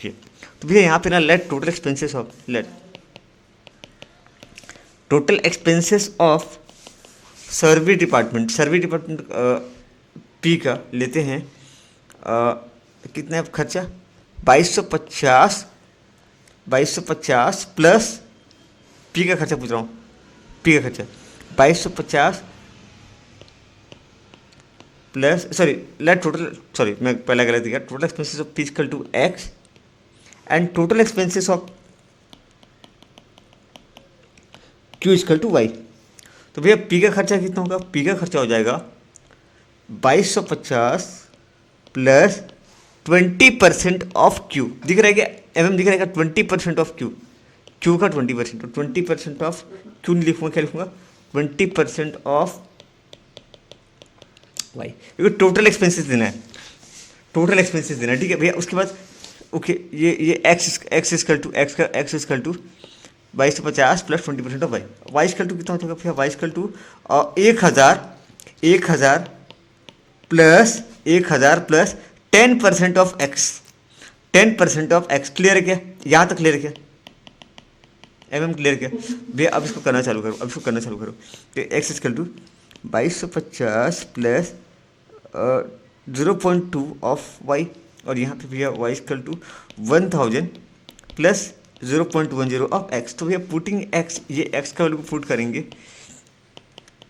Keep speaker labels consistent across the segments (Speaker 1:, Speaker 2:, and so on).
Speaker 1: Okay, तो भैया यहाँ पे ना let total expenses of survey department P का लेते हैं। कितना है खर्चा? 2250 प्लस पी का खर्चा पूछ रहा हूँ, पी का खर्चा 2250 प्लस मैं पहला गलत दिया। Total expenses of P equal to X and total expenses of Q equal to Y. तो भैया पी का खर्चा कितना होगा? पी का खर्चा हो जाएगा 2250 प्लस 20% ऑफ क्यू। दिख रहा है क्या? दिख रहा है क्या? 20% ऑफ क्यू, क्यू का 20%, तो 20% ऑफ क्यू नहीं लिखूंगा, क्या लिखूंगा? 20% ऑफ वाई, क्योंकि टोटल एक्सपेंसेस देना है, ठीक है भैया। उसके बाद ओके, ये X equal to 2250 plus 20% of Y equal to कितना होगा भैया? Y equal to 1000 plus 10% of X, 10% of X. Clear है क्या? यहाँ तक क्लियर है क्या? क्लियर क्या भैया? अब इसको करना चालू करो, तो X equal to 2250 plus 0.2 of Y, और यहाँ पे भैया Y equal to 1000 plus 0.10 of X. तो भैया पुटिंग एक्स, ये एक्स का वैल्यू को पुट करेंगे,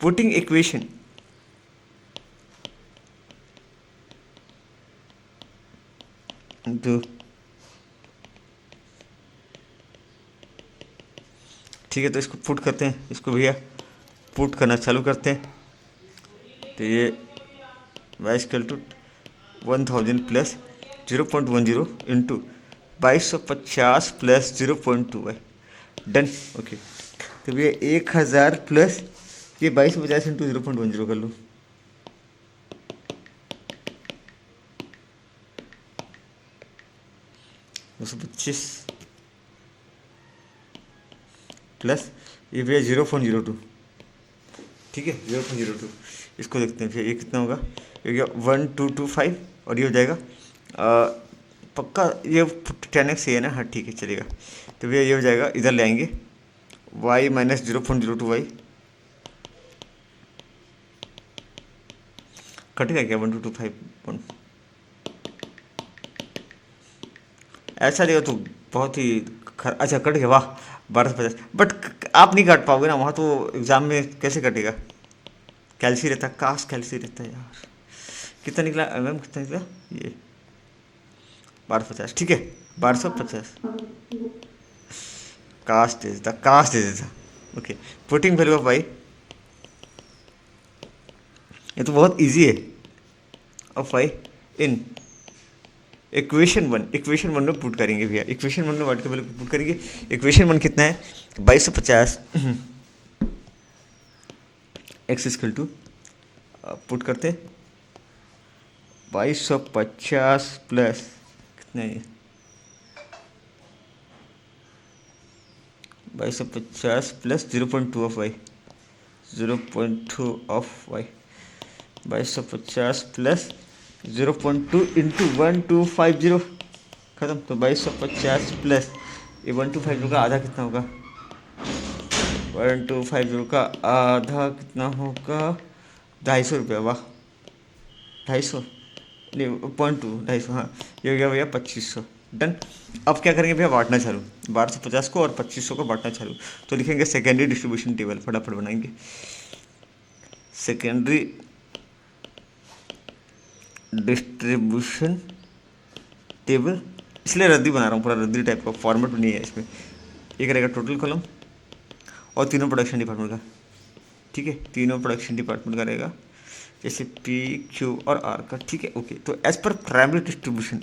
Speaker 1: पुटिंग इक्वेशन तो ठीक है, तो इसको पुट करते हैं, इसको भैया पुट करना चालू करते हैं। तो ये Y equal to 1000 plus 0.10 into 2250 plus 0.2 है, डन। ओके, तो भैया 1000 प्लस ये 2250 इंटू 0.10 कर लो, 225 प्लस ये भैया 0.02, ठीक है 0.02। इसको देखते हैं फिर ये कितना होगा? ये 1225, और ये हो जाएगा पक्का ये 10x है ना? हाँ ठीक है चलेगा। तो भैया ये हो जाएगा, इधर ले आएंगे y माइनस 0.02 वाई, कटेगा क्या? 1225 ऐसा देगा तो बहुत ही अच्छा कट गया, वाह 1250। बट आप नहीं काट पाओगे ना, वहाँ तो एग्ज़ाम में कैसे कटेगा? कैल्सी रहता, काश कैल्सी रहता यार। कितना निकला कितना निकला? ये 1250, ठीक है 1250। काश दे देता। Okay, putting value of Y, ये तो बहुत इजी है, of Y in equation one में पुट करेंगे भैया। इक्वेशन वन में वाट के वैल्यू पुट करेंगे। इक्वेशन वन कितना है? 2250 एक्स इक्वल टू पुट करते 2250 प्लस कितना है? 2250 plus 0.2 of Y, 0.2 of Y, 2250 plus 0.2 into 1250 खत्म। तो 2250 प्लस ये 1250 का आधा कितना होगा? 1250 का आधा कितना होगा? 250 रुपया, वाह 250 नहीं 0.2 250, हाँ ये हो गया भैया 2500, डन। अब क्या करेंगे भैया? बांटना चालू, 1250 को और 2500 को बांटना चालू। तो लिखेंगे सेकेंडरी डिस्ट्रीब्यूशन टेबल, फटाफट बनाएंगे सेकेंडरी डिस्ट्रीब्यूशन टेबल। इसलिए रद्दी बना रहा हूँ, पूरा रद्दी टाइप का फॉर्मेट नहीं है इसमें। एक रहेगा टोटल कॉलम और तीनों प्रोडक्शन डिपार्टमेंट का, ठीक है तीनों प्रोडक्शन डिपार्टमेंट का रहेगा, जैसे पी क्यू और आर का, ठीक है ओके। तो as per primary distribution,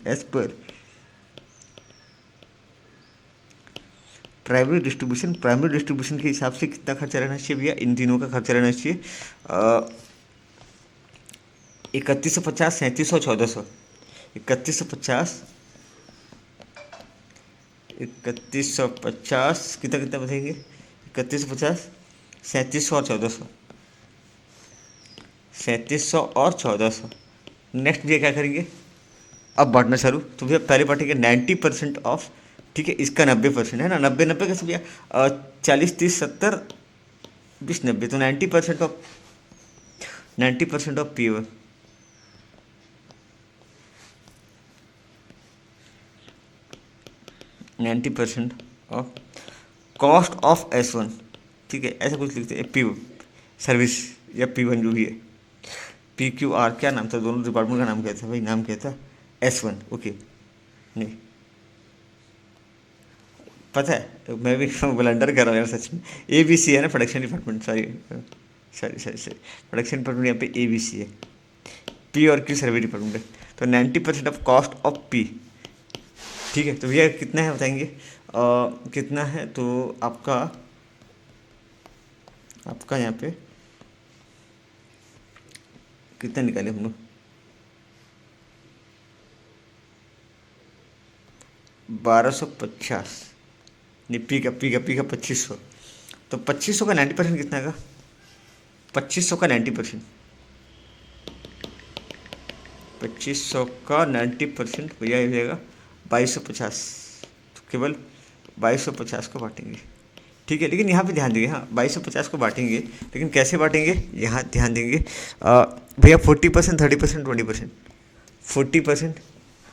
Speaker 1: primary distribution के हिसाब से कितना खर्चा रहना चाहिए भैया? इन तीनों का खर्चा रहना चाहिए 3150, 3700, 1400। 3150 कितना कितना बताएंगे? 3150, 3700 और 1400, 3700 और 1400। नेक्स्ट भैया क्या करेंगे? अब बांटना चालू, तो भैया पहले बांटेंगे 90% ऑफ, ठीक है, इसका 90% है ना, 90 कैसे भैया, 40 30 70 20 90, तो 90% of P1, 90% of cost of S1, ठीक है, ऐसा कुछ लिखते हैं, P सर्विस या P1 जो भी है, PQR क्या नाम था, दोनों डिपार्टमेंट का नाम क्या था भाई, नाम क्या था, S1, ओके, नहीं पता है, मैं भी ब्लंडर कर रहा हूँ यार सच में, ABC है ना production department, sorry sorry sorry sorry, production department यहाँ पे ABC है, P और Q सर्विस डिपार्टमेंट है, तो 90% ऑफ कॉस्ट ऑफ P, ठीक है, तो भैया कितना है बताएंगे, कितना है, तो आपका आपका यहाँ पे कितना निकाले हम लोग, 1250, नहीं पी का 2500, तो 2500 का 90% कितना का, 2500 का 90%, 2500 का 90% भैया हो जाएगा 2250, तो केवल 2250 को बांटेंगे, ठीक है, लेकिन यहाँ पे ध्यान देंगे, हाँ 2250 को बांटेंगे, लेकिन कैसे बांटेंगे, यहाँ ध्यान देंगे, भैया 40% 30% 20%, 40%,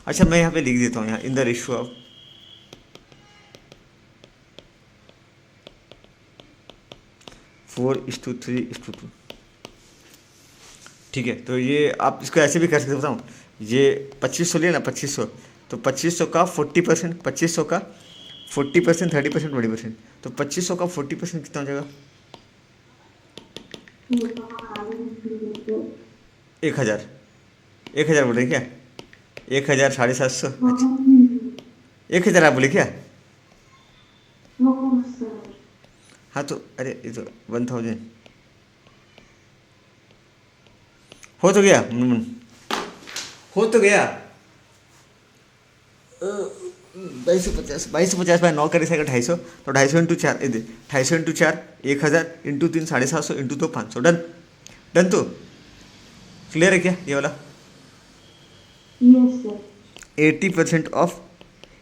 Speaker 1: अच्छा मैं यहाँ पे लिख देता हूँ, यहाँ इन द रेशियो ऑफ 4:3:2, ठीक है, तो ये आप इसको ऐसे भी कर सकते, बताऊँ, ये 2500 लिया ना, 2500, तो 2500 का 40%, 2500 का 40% 30% 20%, तो 2500 का 40% कितना हो जाएगा, 1000, 1000 बोले क्या, 1000 750, अच्छा 1000 आप बोले क्या, हाँ तो अरे ये तो 1000 हो तो गया, हो तो गया, 2250 बाय 9 करे 250, तो 250 into 4, 250 into 4 1000 into 3 750 into 2 500, done, done, तो क्लियर है क्या ये वाला, 80% of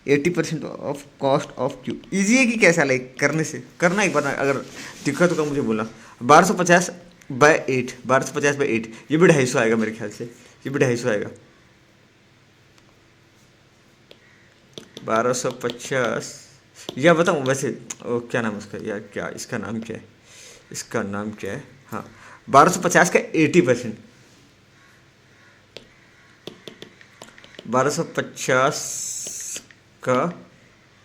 Speaker 1: 80% of cost of Q, easy है कि कैसा, लाइक करने से, करना एक बार, अगर दिक्कत होगा मुझे बोला, 1250/8, 1250/8, ये भी 250 आएगा मेरे ख्याल से, ये भी 250 आएगा, 1250, या बताऊँ वैसे, क्या नाम है उसका यार, क्या इसका नाम क्या है, इसका नाम क्या है, हाँ 1250 का 80%, 1250 का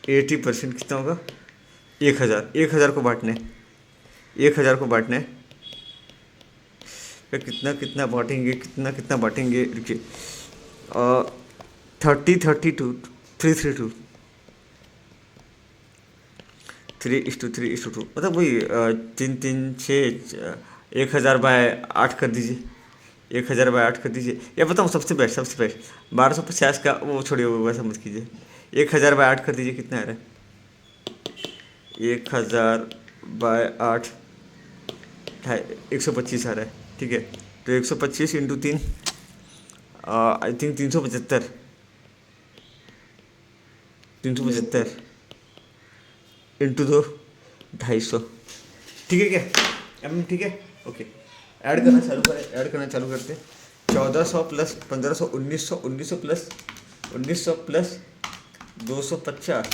Speaker 1: 80% कितना होगा, 1000, 1000 को बांटने, 1000 को बांटने, फिर कितना कितना बांटेंगे, कितना कितना बांटेंगे, रुकिए, 30 32 332, 3:3:2, मतलब वही 3 3 6, 1000/8 कर दीजिए, 1000/8 कर दीजिए, या बताऊँ सबसे बेस्ट, 1250 का वो छोड़िए, वो वैसा मत कीजिए, 1000/8 कर दीजिए, कितना आ रहा है, 1000/8 125 आ रहा है, ठीक है, तो 125 इंटू 3, आई थिंक 375, 375 इंटू 2 250, ठीक है क्या, ठीक है, ओके, ऐड करना चालू करें, ऐड करना चालू करते हैं, 1400 प्लस 1500 1900, 1900 प्लस 1900 प्लस 250,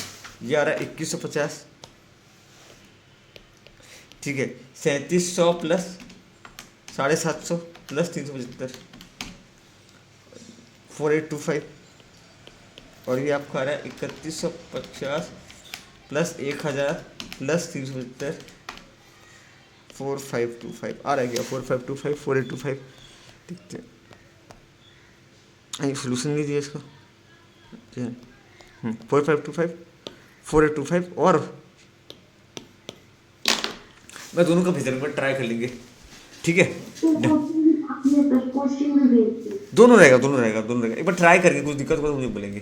Speaker 1: ये आ रहा है 2150, ठीक है, 3700 प्लस 750 प्लस 375, 4825, और ये आपका आ रहा है 3150 प्लस 1000 प्लस 375, 4525 आ रहा है क्या, 4525 4825, देखते हैं, सोल्यूशन नहीं दिया इसका, 4525 4825, और मैं दोनों का भेज दूँगा, ट्राई कर लेंगे, ठीक है, दोनों रहेगा, दोनों रहेगा, दोनों रहेगा, एक बार ट्राई करके कुछ दिक्कत होगा तो मुझे बोलेंगे।